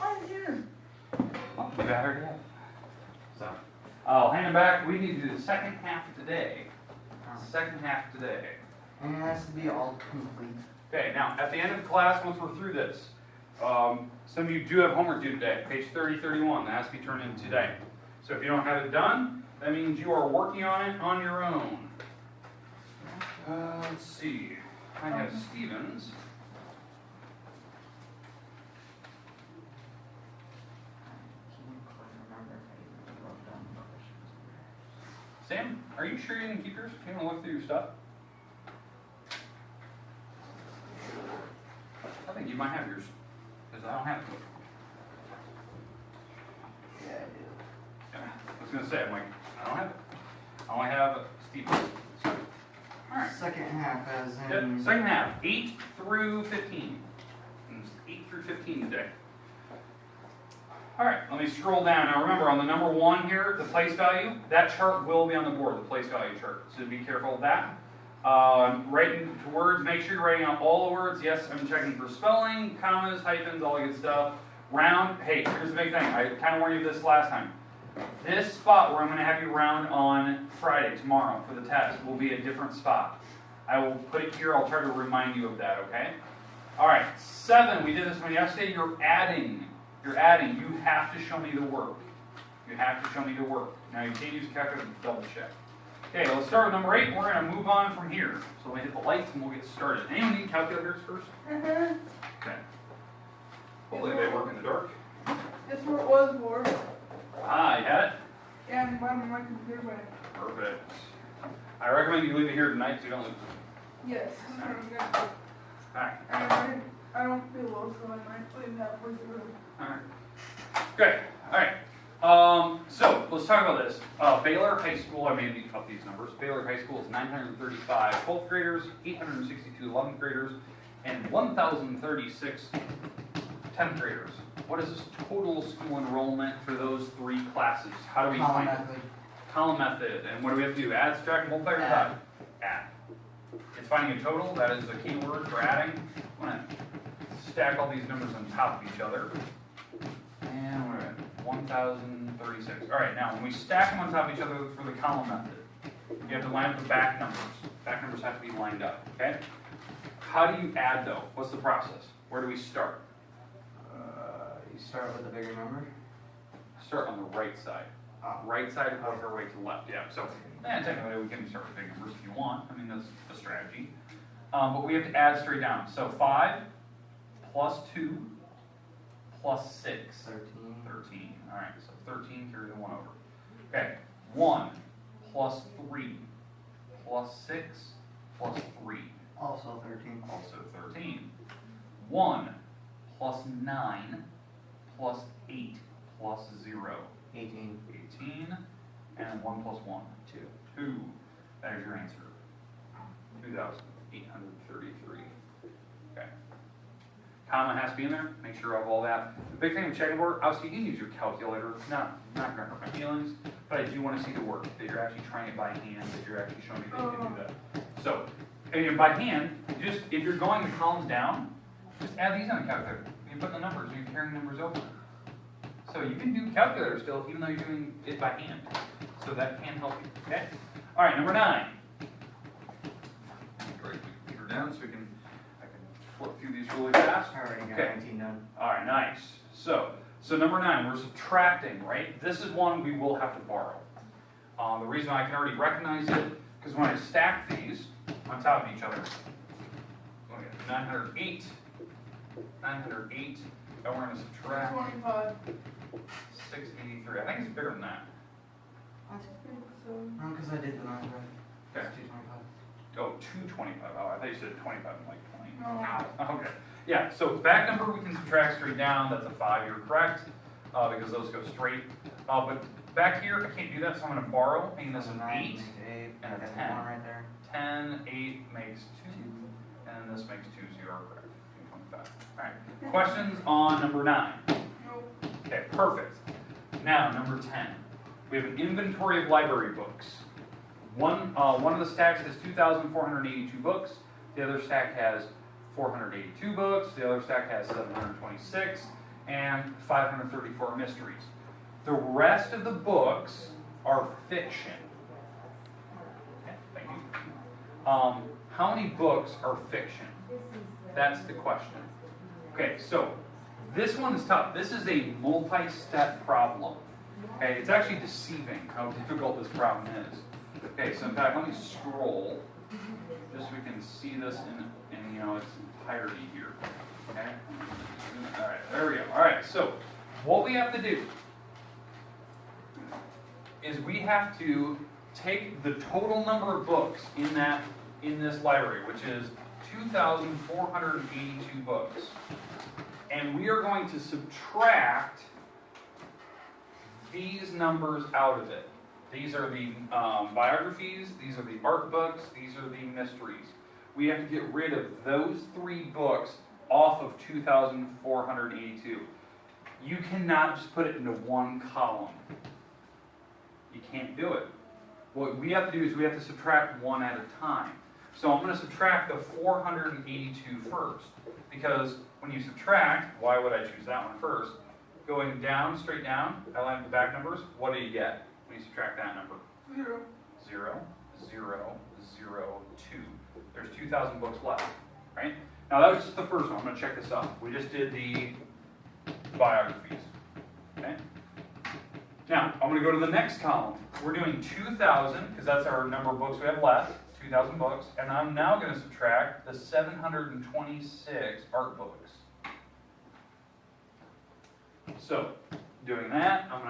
mine's here. Oh, you got her yet. So, I'll hand it back. We need to do the second half today. Second half today. And it has to be all complete. Okay, now, at the end of the class, once we're through this, some of you do have homework due today, page 30, 31. That has to be turned in today. So if you don't have it done, that means you are working on it on your own. Let's see. I have Stevens. Sam, are you sure you didn't keep yours? You want to look through your stuff? I think you might have yours, because I don't have it. Yeah, I do. Yeah, I was going to say, I'm like, I don't have it. I only have Stevens. So, all right. Second half as in... Yep, second half, 8 through 15. And it's 8 through 15 today. All right, let me scroll down. Now remember, on the number 1 here, the place value, that chart will be on the board, the place value chart. So be careful of that. Writing words, make sure you're writing out all the words. Yes, I'm checking for spelling, commas, hyphens, all the good stuff. Round, hey, here's the big thing. I kind of warned you this last time. This spot where I'm going to have you round on Friday, tomorrow, for the test, will be a different spot. I will put it here. I'll try to remind you of that, okay? All right, 7. We did this one yesterday. You're adding. You're adding. You have to show me the work. You have to show me the work. Now, you can't use a calculator to double check. Okay, let's start with number 8. We're going to move on from here. So we hit the lights and we'll get started. Anyone need calculators first? Uh-huh. Okay. Hopefully they work in the dark. That's where it was for. Ah, you had it? Yeah, I'm buying my computer back. Perfect. I recommend you leave it here tonight so you don't lose it. Yes, that's what I'm gonna do. Alright. I don't feel well, so I might leave that for the room. Alright. Great. Alright. So, let's talk about this. Baylor High School, I made up these numbers. Baylor High School is 935 12th graders, 862 11th graders, and 1,036 10th graders. What is this total school enrollment for those 3 classes? How do we find it? Column method. And what do we have to do? Add, subtract, multiply, or divide? Add. It's finding a total. That is the key word for adding. I'm going to stack all these numbers on top of each other. And we're at 1,036. All right, now when we stack them on top of each other for the column method, you have to line up the back numbers. Back numbers have to be lined up, okay? How do you add, though? What's the process? Where do we start? You start with a bigger number? Start on the right side. Right side and work our way to the left, yeah. So, technically we can start with big numbers if you want. I mean, that's a strategy. But we have to add straight down. So 5 plus 2 plus 6. 13. 13. All right, so 13, carry the 1 over. Okay, 1 plus 3 plus 6 plus 3. Also 13. Also 13. 1 plus 9 plus 8 plus 0. 18. 18. And 1 plus 1. 2. 2. That is your answer. 2,833. Okay. Comma has to be in there. Make sure of all that. The big thing with checkerboard, obviously you can use your calculator. Not going to hurt my feelings, but I do want to see the work. That you're actually trying it by hand. That you're actually showing me that you can do that. So, and by hand, just if you're going the columns down, just add these on the calculator. You put the numbers. You're carrying numbers over. So you can do calculator still, even though you're doing it by hand. So that can help you. Okay. All right, number 9. Break the computer down so I can flip through these really fast. I already got Okay. 19 done. All right, nice. So number 9, we're subtracting, right? This is one we will have to borrow. The reason I can already recognize it, because when I stack these on top of each other, look at 908, 908, and we're going to subtract 25. 683. I think it's bigger than that. I think so. No, because I did the math right. Okay. It's 225. Oh, 225. Oh, I thought you said 25 and like 20. No. Okay. Yeah, so back number we can subtract straight down. That's a 5. You're correct, because those go straight. But back here, I can't do that, so I'm going to borrow, making this an 8 and a 10. Right there. 10, 8 makes 2, and this makes 2, 0, correct. 25. All right. Questions on number 9? Nope. Okay, perfect. Now, number 10. We have an inventory of library books. One of the stacks has 2,482 books. The other stack has 482 books. The other stack has 726. and 534 mysteries. The rest of the books are fiction. Okay, thank you. How many books are fiction? That's the question. Okay, so this one is tough. This is a multi-step problem. Okay, it's actually deceiving how difficult this problem is. Okay, so in fact, let me scroll just so we can see this in you know its entirety here. Okay. All right, there we go. All right, so what we have to do is we have to take the total number of books in this library, which is 2,482 books, and we are going to subtract these numbers out of it. These are the biographies, these are the art books, these are the mysteries. We have to get rid of those 3 books off of 2,482. You cannot just put it into one column. You can't do it. What we have to do is we have to subtract one at a time. So I'm going to subtract the 482 first, because when you subtract, why would I choose that one first? Going down, straight down, I line up the back numbers, what do you get when you subtract that number? 0. 0, 0, 0, 2. There's 2,000 books left, right? Now that was just the first one. I'm going to check this off. We just did the biographies, okay? Now, I'm going to go to the next column. We're doing 2,000, because that's our number of books we have left, 2,000 books, and I'm now going to subtract the 726 art books. So, doing that, I'm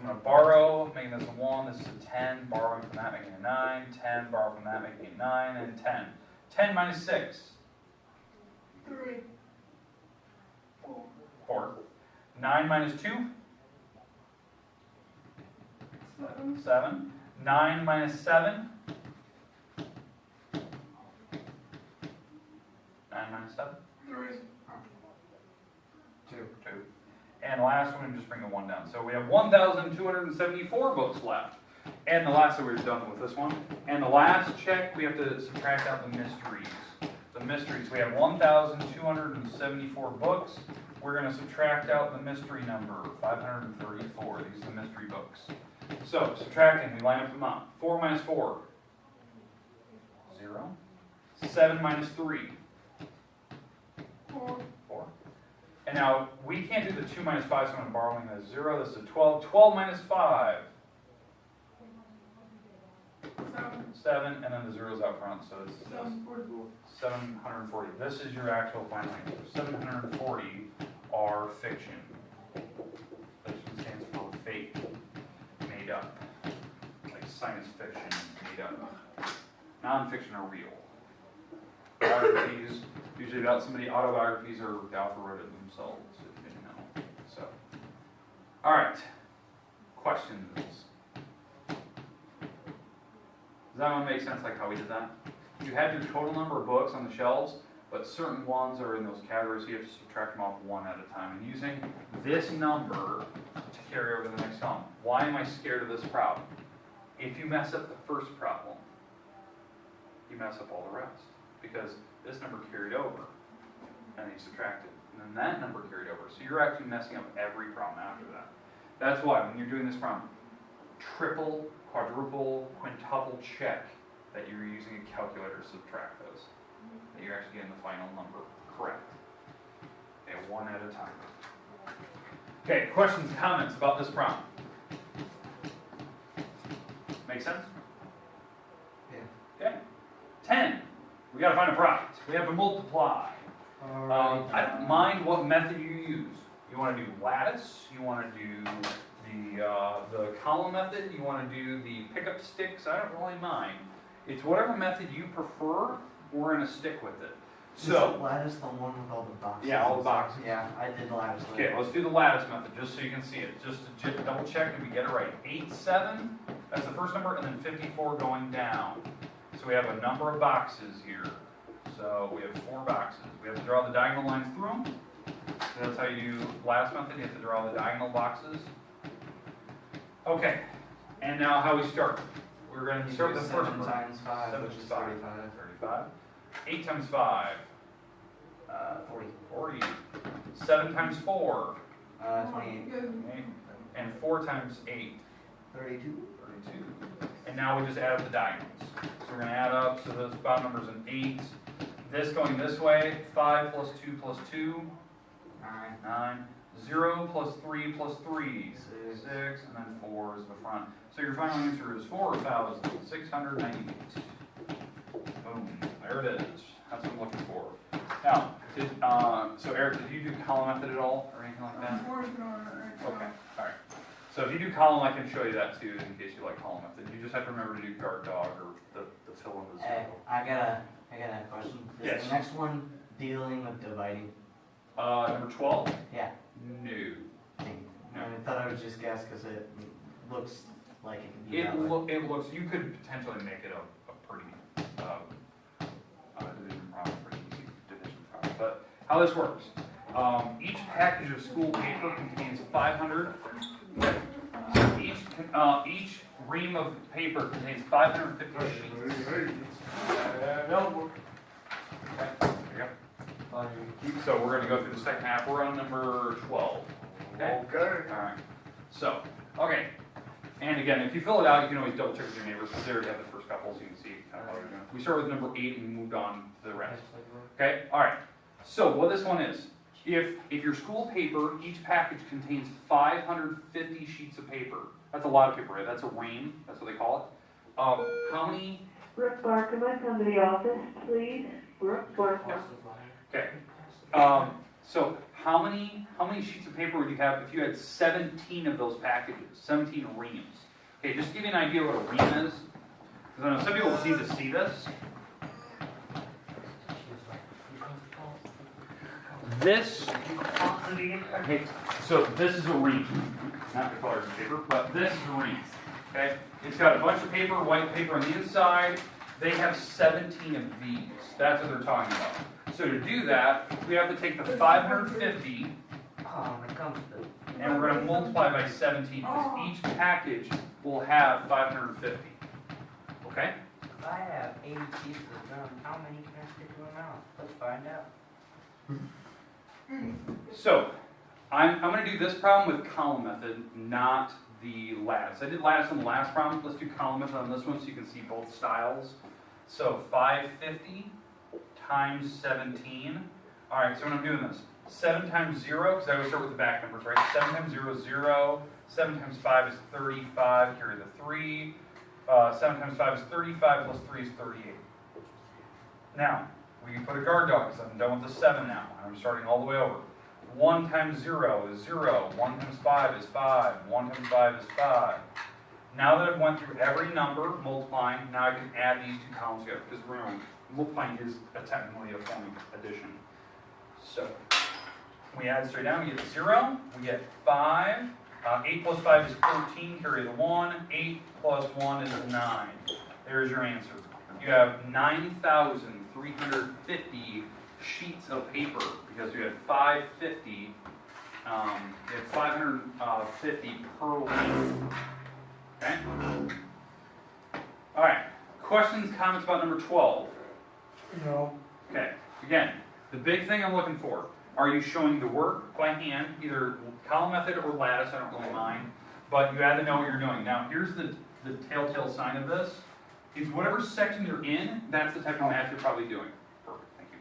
gonna borrow, making this a 1, this is a 10, borrowing from that, making a 9, 10, borrow from that, making a 9, and 10. 10 minus 6, 3. 4. 4. 9 minus 2, 7. 7. 9 minus 7, 9 minus 7, 3. 2. 2. And the last one, just bring a 1 down. So we have 1,274 books left. And the last, so we're done with this one. And the last check, we have to subtract out the mysteries. The mysteries, we have 1,274 books. We're going to subtract out the mystery number, 534. These are the mystery books. So, subtracting, we line up them up. 4 minus 4, 0. 7 minus 3, 4. 4. And now, we can't do the 2 minus 5, so I'm borrowing the 0. This is a 12. 12 minus 5, 7. 7, and then the 0's out front, so it's 744. 740. This is your actual final answer. 740 are fiction. Fiction stands for fake, made up. Like science fiction, made up. Non-fiction are real. Biographies, usually about somebody, autobiographies are the author wrote it themselves, if you didn't know. So, all right. Questions? Does that one make sense, like how we did that? You had your total number of books on the shelves, but certain ones are in those categories, so you have to subtract them off one at a time. And using this number to carry over to the next column. Why am I scared of this problem? If you mess up the first problem, you mess up all the rest. Because this number carried over, and then you subtract it. And then that number carried over. So you're actually messing up every problem after that. That's why when you're doing this problem, triple, quadruple, quintuple check that you're using a calculator to subtract those. That you're actually getting the final number correct. Okay, one at a time. Okay, questions, comments about this problem? Make sense? Yeah. Okay. 10. We got to find a product. We have to multiply. I don't mind what method you use. You want to do lattice. You want to do the column method. You want to do the pickup sticks. I don't really mind. It's whatever method you prefer. We're going to stick with it. So is lattice the one with all the boxes? Yeah, all the boxes. Yeah, I did lattice. okay, let's do the lattice method just so you can see it. Just to double check that we get it right. 8, 7. That's the first number, and then 54 going down. So we have a number of boxes here. So we have 4 boxes. We have to draw the diagonal lines through them. So that's how you do lattice method. You have to draw the diagonal boxes. Okay, and now how we start. We're going to start with the first 7 number. times 5, 7 which is 5. 35. 35. 8 times 5. 40. 40. 7 times 4. 28. Good. Okay. And 4 times 8, 32. 32. And now we just add up the diagonals. So we're going to add up, so this bottom number's an 8. This going this way, 5 plus 2 plus 2, 9. 0 plus 3 plus 3, 6, and then 4 is the front. So your final answer is 4,698. Boom, there it is. That's what I'm looking for. Now, so Eric, did you do column method at all, or anything like that? I'm working on it right now. Okay, all right. So if you do column, I can show you that too, in case you like column method. You just have to remember to do guard dog or the fill in the Hey, circle. I got a question. Is Yes. the next one dealing with dividing? Number 12? Yeah. No. I thought I would just guess because it looks like it could be that way. It looks, you could potentially make it a pretty, pretty easy division problem. But how this works, each package of school paper contains 500, each ream of paper contains 550 sheets. No. Okay, there you go. So we're going to go through the second half. We're on number 12. Okay? Okay. All right. So, okay. And again, if you fill it out, you can always double check with your neighbors because they already have the first couple, so you can see kind of how they're doing. We start with number 8 and moved on to the rest. Okay? All right. So what this one is, if your school paper, each package contains 550 sheets of paper. That's a lot of paper, right? That's a ream. That's what they call it. How many? Brooke Barker, can I come to the office, please? Brooke Barker. Okay. So how many sheets of paper would you have if you had 17 of those packages, 17 reams? Okay, just to give you an idea what a ream is, because I know some people need to see this. This, okay, so this is a ream, not the colors of paper, but this is a ream. Okay, it's got a bunch of paper, white paper on the inside. They have 17 of these. That's what they're talking about. So to do that, we have to take the 550 and we're going to multiply by 17 because each package will have 550. Okay? If I have 80 pieces of gum, how many can I stick to a mouth? Let's find out. So I'm going to do this problem with column method, not the lattice. I did lattice on the last problem. Let's do column method on this one so you can see both styles. So 550 times 17. All right, so when I'm doing this, 7 times 0, because I always start with the back numbers, right? 7 times 0 is 0. 7 times 5 is 35, carry the 3. 7 times 5 is 35, plus 3 is 38. Now, we can put a guard dog, because I'm done with the 7 now. I'm starting all the way over. 1 times 0 is 0. 1 times 5 is 5. 1 times 5 is 5. Now that I've went through every number, multiplying, now I can add these two columns together, because remember, multiplying is technically a form of addition. So, we add straight down, we get 0, we get 5. 8 plus 5 is 13, carry the 1. 8 plus 1 is 9. There's your answer. You have 9,350 sheets of paper, because you had 550, you had 550 per week. Okay? Alright, questions, comments about number 12? No. Okay, again, the big thing I'm looking for, are you showing the work by hand, either column method or lattice, I don't really mind, but you have to know what you're doing. Now, here's the telltale sign of this. It's whatever section you're in, that's the type of math you're probably doing. Perfect, thank you.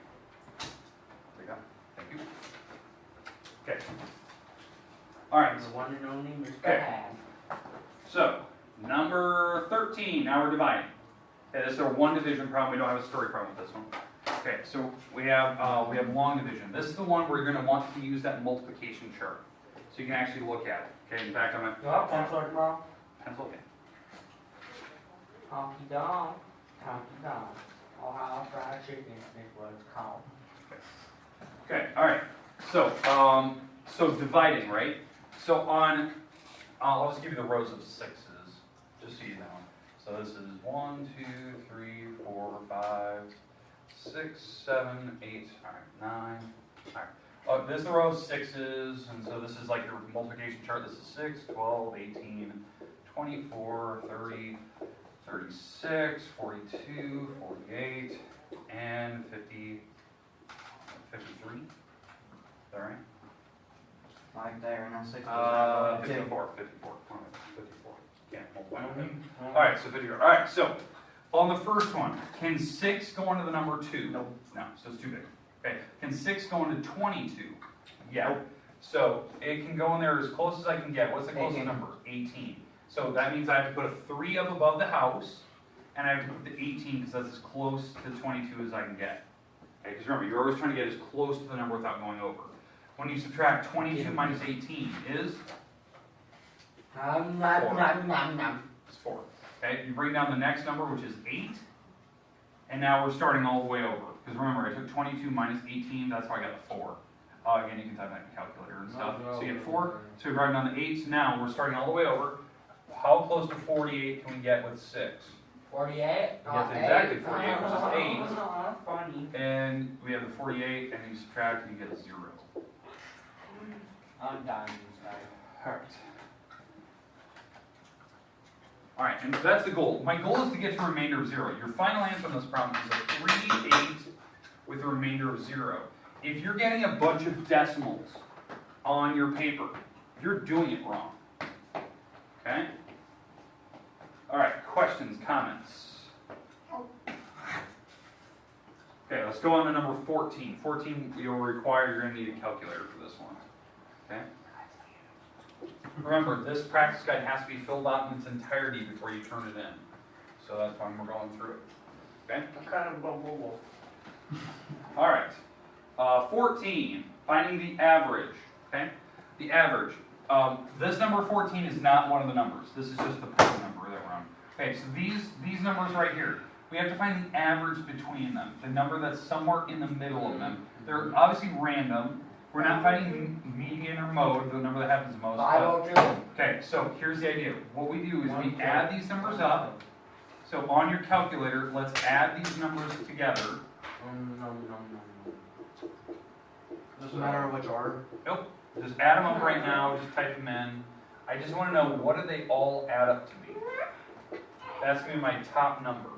There you go, thank you. Okay. Alright, The one and only Mr. Okay. Bad. so, number 13, now we're dividing. Okay, this is our one division problem, we don't have a story problem with this one. Okay, so we have long division. This is the one where you're going to want to use that multiplication chart. So you can actually look at it. Okay, in fact, I'm going to... You want pencil tomorrow? Pencil, okay. Honky donk, honky donk. Ohio fried chicken is what it's called. Okay, all right. So, so dividing, right? So on, I'll just give you the rows of 6s, just so you know. So this is 1, 2, 3, 4, 5, 6, 7, 8, all right, 9. All right. This is the row of 6s, and so this is like your multiplication chart. This is 6, 12, 18, 24, 30, 36, 42, 48, and 50, 53. Is that right? Like there, and then 60 is not going to 54. Can't multiply with it. Alright, so 54. Alright, so on the first one, can 6 go into the number 2? Nope. No, so it's too big. Okay, can 6 go into 22? Yeah. So it can go in there as close as I can get. What's the closest 18. number? 18. So that means I have to put a 3 up above the house, and I have to put the 18 because that's as close to 22 as I can get. Okay, because remember, you're always trying to get as close to the number without going over. When you subtract 22 minus 18 is? It's 4. Okay, you bring down the next number, which is 8, and now we're starting all the way over. Because remember, I took 22 minus 18, that's how I got the 4. Again, you can type that in calculator and stuff. So you get 4, so we bring down the 8, so now we're starting all the way over. How close to 48 can we get with 6? 48? Yes, exactly 48, which is 8. Funny. And we have the 48, and you subtract, and you get a 0. I'm done. Alright. Alright, and that's the goal. My goal is to get to a remainder of 0. Your final answer on this problem is a 3, 8 with a remainder of 0. If you're getting a bunch of decimals on your paper, you're doing it wrong. Okay? Alright, questions, comments? Okay, let's go on to number 14. 14, you'll require, you're going to need a calculator for this one. Okay? Remember, this practice guide has to be filled out in its entirety before you turn it in. So that's why we're going through it. Okay? Kind of bubble. Alright. 14, finding the average. Okay? The average. This number 14 is not one of the numbers. This is just the point number that we're on. Okay, so these numbers right here, we have to find the average between them, the number that's somewhere in the middle of them. They're obviously random. We're not finding median or mode, the number that happens the most. 502. Okay, so here's the idea. What we do is we add these numbers up. So on your calculator, let's add these numbers together. Doesn't matter which order. Nope. Just add them up right now. Just type them in. I just want to know, what do they all add up to be? That's going to be my top number.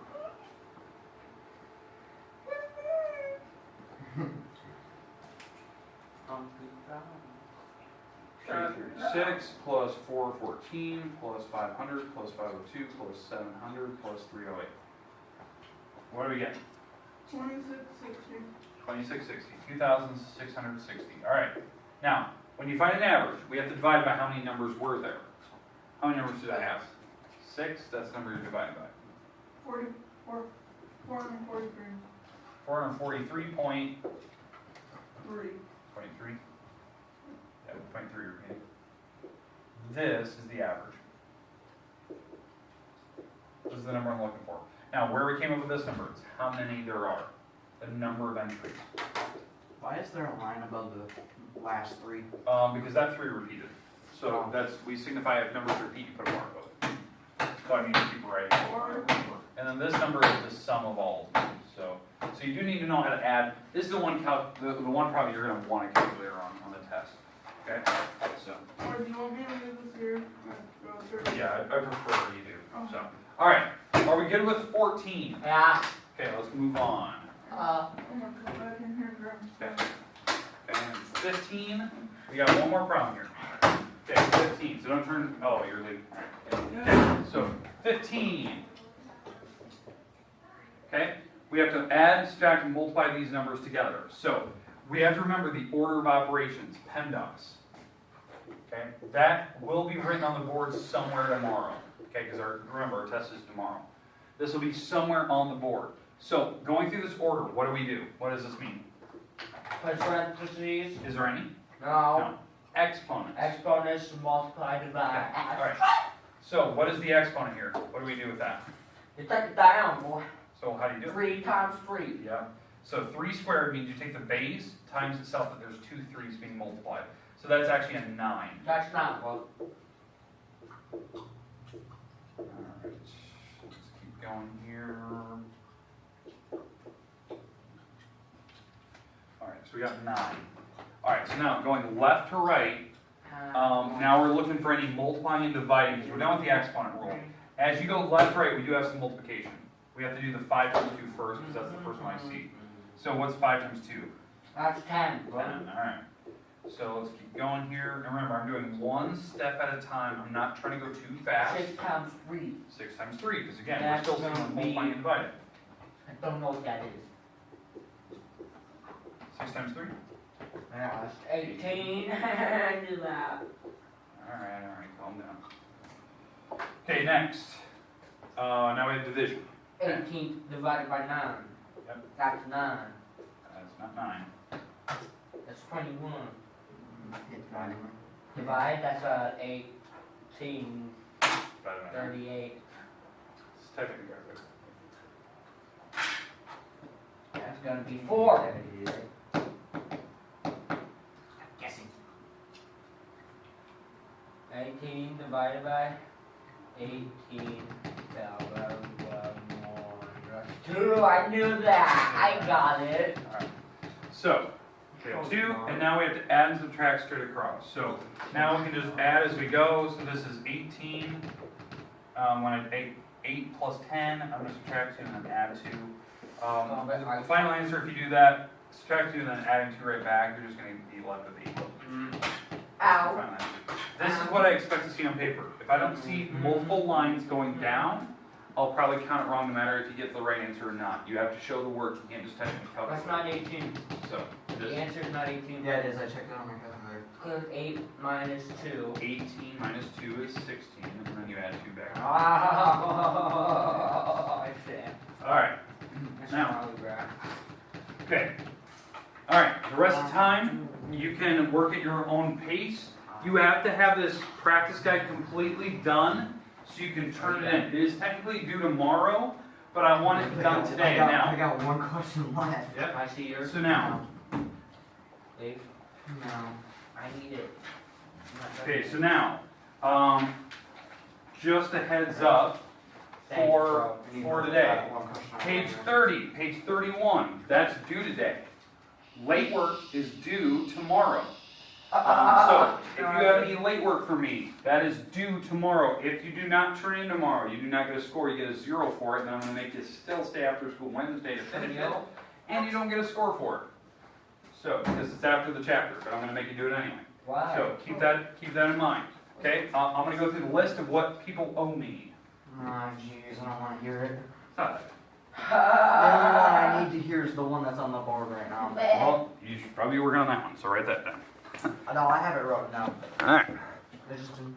336 plus 414 plus 500 plus 502 plus 700 plus 308. What do we get? 2660. 2660. 2,660. All right. Now, when you find an average, we have to divide by how many numbers were there. How many numbers did I have? 6. That's the number you're dividing by. 443. 443.23. 3. Yeah, 0.3 repeating. This is the average. This is the number I'm looking for. Now, where we came up with this number is how many there are. The number of entries. Why is there a line above the last 3? Because that 3 repeated. So that's, we signify if numbers repeat, you put a mark above it. So I mean, you keep writing. And then this number is the sum of all of them. So you do need to know how to add. This is the one the one probably you're going to want a calculator on the test. Okay? So. Or do you want me to do this here? Go through. Yeah, I prefer you do. So. All right. Are we good with 14? Yeah. Okay, let's move on. I'm gonna come back in here and grab Okay. stuff. And 15. We got one more problem here. Okay, 15. So don't turn. Oh, you're leaving. Okay. So 15. Okay. We have to add, subtract, and multiply these numbers together. So we have to remember the order of operations, PEMDAS. Okay. That will be written on the board somewhere tomorrow. Okay, because remember our test is tomorrow. This will be somewhere on the board. So going through this order, what do we do? What does this mean? Parentheses. Is there any? No. Exponents. Exponents multiply divide. All right. So what is the exponent here? What do we do with that? You take it down, boy. So how do you do it? 3 times 3. Yeah. So 3 squared means you take the base times itself, that there's 2 3's being multiplied. So that's actually a 9. That's not well. All right. Let's keep going here. All right. So we got 9. All right. So now going left to right. Now we're looking for any multiplying and dividing because we're done with the exponent rule. As you go left to right, we do have some multiplication. We have to do the 5 times 2 first because that's the first one I see. So what's 5 times 2? That's 10. 10. All right. So let's keep going here. And remember, I'm doing one step at a time. I'm not trying to go too fast. 6 times 3. 6 times 3, because again, That's we're still gonna be- multiplying and dividing. I don't know what that is. 6 times 3? Yeah, it's 18. Do that. Alright, calm down. Okay, next. Now we have division. 18 divided by 9. Yep. That's 9. That's not 9. That's 21. It's not even. Divide, that's 18, Divided by 9. 38. It's technically correct. That's gonna be 4. Guessing. 18 divided by 18. 2. I knew that. I got it. Alright. So, we have 2, and now we have to add and subtract straight across. So, now we can just add as we go. So this is 18. When I 8 plus 10, I'm going to subtract 2 and then add 2. The final answer, if you do that, subtract 2 and then adding 2 right back, you're just going to be left with 8. Ow. Final answer. This is what I expect to see on paper. If I don't see multiple lines going down, I'll probably count it wrong no matter if you get the right answer or not. You have to show the work. You can't just type in the That's calculator. not 18. So, The this answer is not 18. Yeah, it is. I checked it on my calculator. Because 8 minus 2. 18 minus 2 is 16, and then you add 2 back. Oh, I see. Alright, That's Now. probably right. okay. Alright, the rest of the time, you can work at your own pace. You have to have this practice guide completely done so you can turn it in. It is technically due tomorrow, but I want it done today I now. got one question left. Yep. I see yours. So now, Dave, No. I need it. okay, so now, just a heads up for today. One question. Page 30, page 31, that's due today. Late work is due tomorrow. So, if you have any late work for me, that is due tomorrow. If you do not turn in tomorrow, you do not get a score, you get a 0 for it, then I'm going to make you still stay after school Wednesday to finish it, and you don't get a score for it. So, because it's after the chapter, but I'm going to make you do it anyway. Why? So, keep that in mind. Okay, I'm going to go through the list of what people owe me. Oh, jeez, I don't want to hear it. It's not that The only one I need to hear is the one that's on the board right now. bad. Well, you should probably be working on that one, so write that down. No, I have it wrote down. Alright. I just didn't.